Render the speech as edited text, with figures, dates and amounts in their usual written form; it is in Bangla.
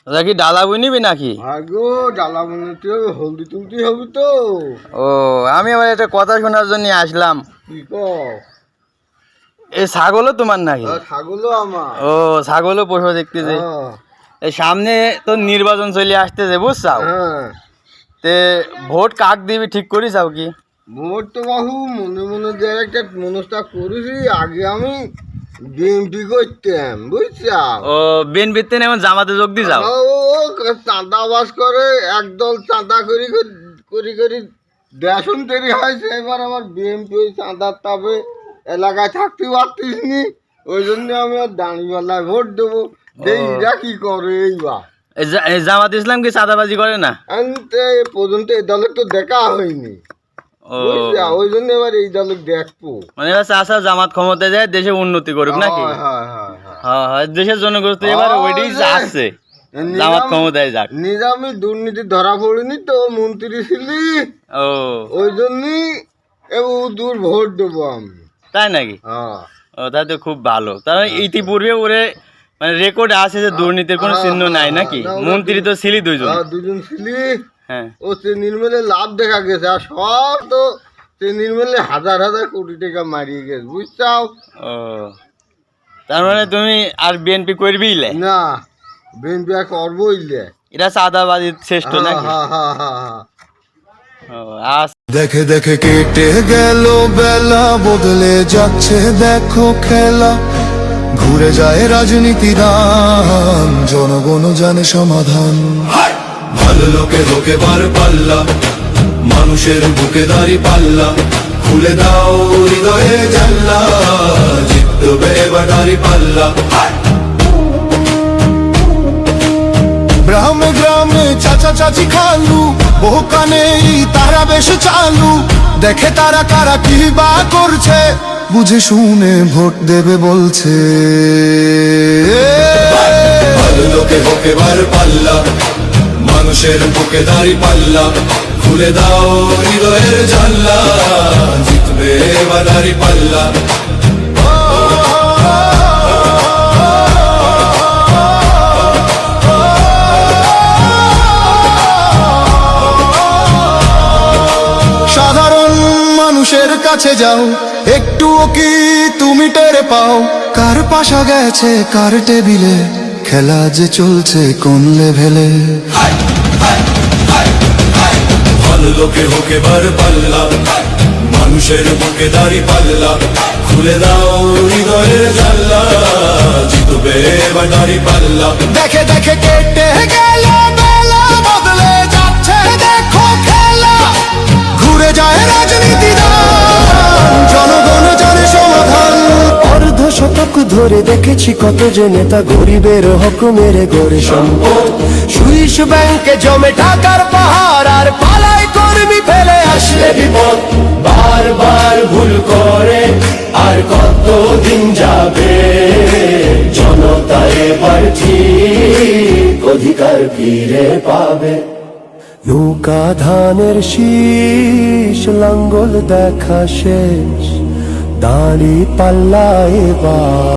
ওটা কি ডালা বুনিবি নাকি? আগো ডালা বুনতে হবে, হলদি তুলতে হবে তো। ও আমি আবার একটা কথা শোনার জন্য আসলাম। কি কও? এই ছাগলও তোমার নাকি? ছাগলও আমার। ও ছাগলও পোষো দেখতেছে। এই সামনে তো নির্বাচন চলে আসতেছে বুঝছাও? হ্যাঁ। তে ভোট কাক দিবি ঠিক করিসাও কি? ভোট তো বাহু মনে মনে দেওয়ার একটা মনস্থা করেছি। আগে আমি বিএনপি করতাম বুঝছাও। ও বিএনপিতে এমন জামাতে যোগ দি যাও? ও চাঁদা বাস করে একদল চাঁদা করি করি করি দেশন তৈরি হয়েছে। এবার আমার বিএনপি ওই চাঁদার তাপে এলাকায় থাকতে পারতিস নি, ওই জন্য আমি আর দাঁড়িপাল্লায় ভোট দেবো। এইরা কি করে এইবার? এই জামাত ইসলাম কি চাঁদাবাজি করে না? আনতে পর্যন্ত এই দলের তো দেখা হয়নি ও বুঝছা, ওই জন্য এবার এই দলের দেখবো। মানে এবার চাষা জামাত ক্ষমতায় যায় দেশে উন্নতি করুক নাকি? হ্যাঁ হ্যাঁ হ্যাঁ হ্যাঁ। হ্যাঁ হ্যাঁ দেশের জনগোষ্ঠ এবার ওইটাই আসছে জামাত ক্ষমতায় যাক। নিজামি দুর্নীতি ধরা পড়েনি তো, মন্ত্রী ছিলি, ও ওই জন্যই এবার দূর ভোট দেবো আমি। তাই নাকি? হ্যাঁ ও তাই তো খুব ভালো। তার মানে ইতিপূর্বে ওরে মানে রেকর্ড আছে যে দুর্নীতির কোনো চিহ্ন নাই নাকি? মন্ত্রী তো ছিলি দুইজন। দুজন ছিলি। হ্যাঁ ও সে নির্মলে লাভ দেখা গেছে, আর সব তো সে নির্মলে হাজার হাজার কোটি টাকা মারিয়ে গেছে বুঝছাও। ও তার মানে তুমি আর বিএনপি করবি না, বিএনপি আর করবোই লে। এটা চাঁদাবাজির শ্রেষ্ঠ নাকি? ও আজ দেখে দেখে কেটে গেল বেলা, বদলে যাচ্ছে দেখো খেলা, ঘুরে যায় রাজনীতি দান, জনগণ জানে সমাধান। ভালো লোকে লোকে বার পাল্লা, মানুষের বুকে দাঁড়ি পাল্লা, খুলে দাও হৃদয়ে জানলা, জিতবে এবার দাঁড়ি পাল্লা। গ্রামে গ্রামে চাচা চাচি খালু, বহু কানে তারা বেশ চালু, দেখে তারা কারা কি বা করছে, বুঝে শুনে ভোট দেবে বলছে। ভালো লোকে হোকে বার পাল্লা, মানুষের বুকে দাঁড়ি পাল্লা, খুলে দাও হৃদয়ের জানলা, জিতবে এবার দাঁড়ি পাল্লা। সাধারণ মানুষের কাছে যাও, একটুও কি তুমি টের পাও, কার পাশা গেছে কার টেবিলে, খেলা যে চলছে কোন লেভেলে। ভালো লোকে হোকে বার পাল্লা, মানুষের বুকে দাঁড়ি পাল্লা, খুলে দাও হৃদয়ের জানলা, জিতবে এবার দাঁড়ি পাল্লা। দেখে দেখে কেটে গেল বেলা, বদলে যাচ্ছে দেখো খেলা, ঘুরে যায় রাজনীতি দান, জনগণ জানে সমাধান। অর্ধ শতক ধরে দেখেছি কত যে নেতা গরিবের হক মেরে গড়ে সম্পদ, সুইস ব্যাংকে জমে টাকার পাহাড়, আর পালায় কর্মী ফেলে আসলে বিপদ। বারবার ভুল করে আর কতদিন যাবে, জনতা এবার ঠিক অধিকার ফিরে পাবে। নৌকা ধানের শীষ, লাঙ্গল দেখা শেষ, দাঁড়ি পাল্লা এবার।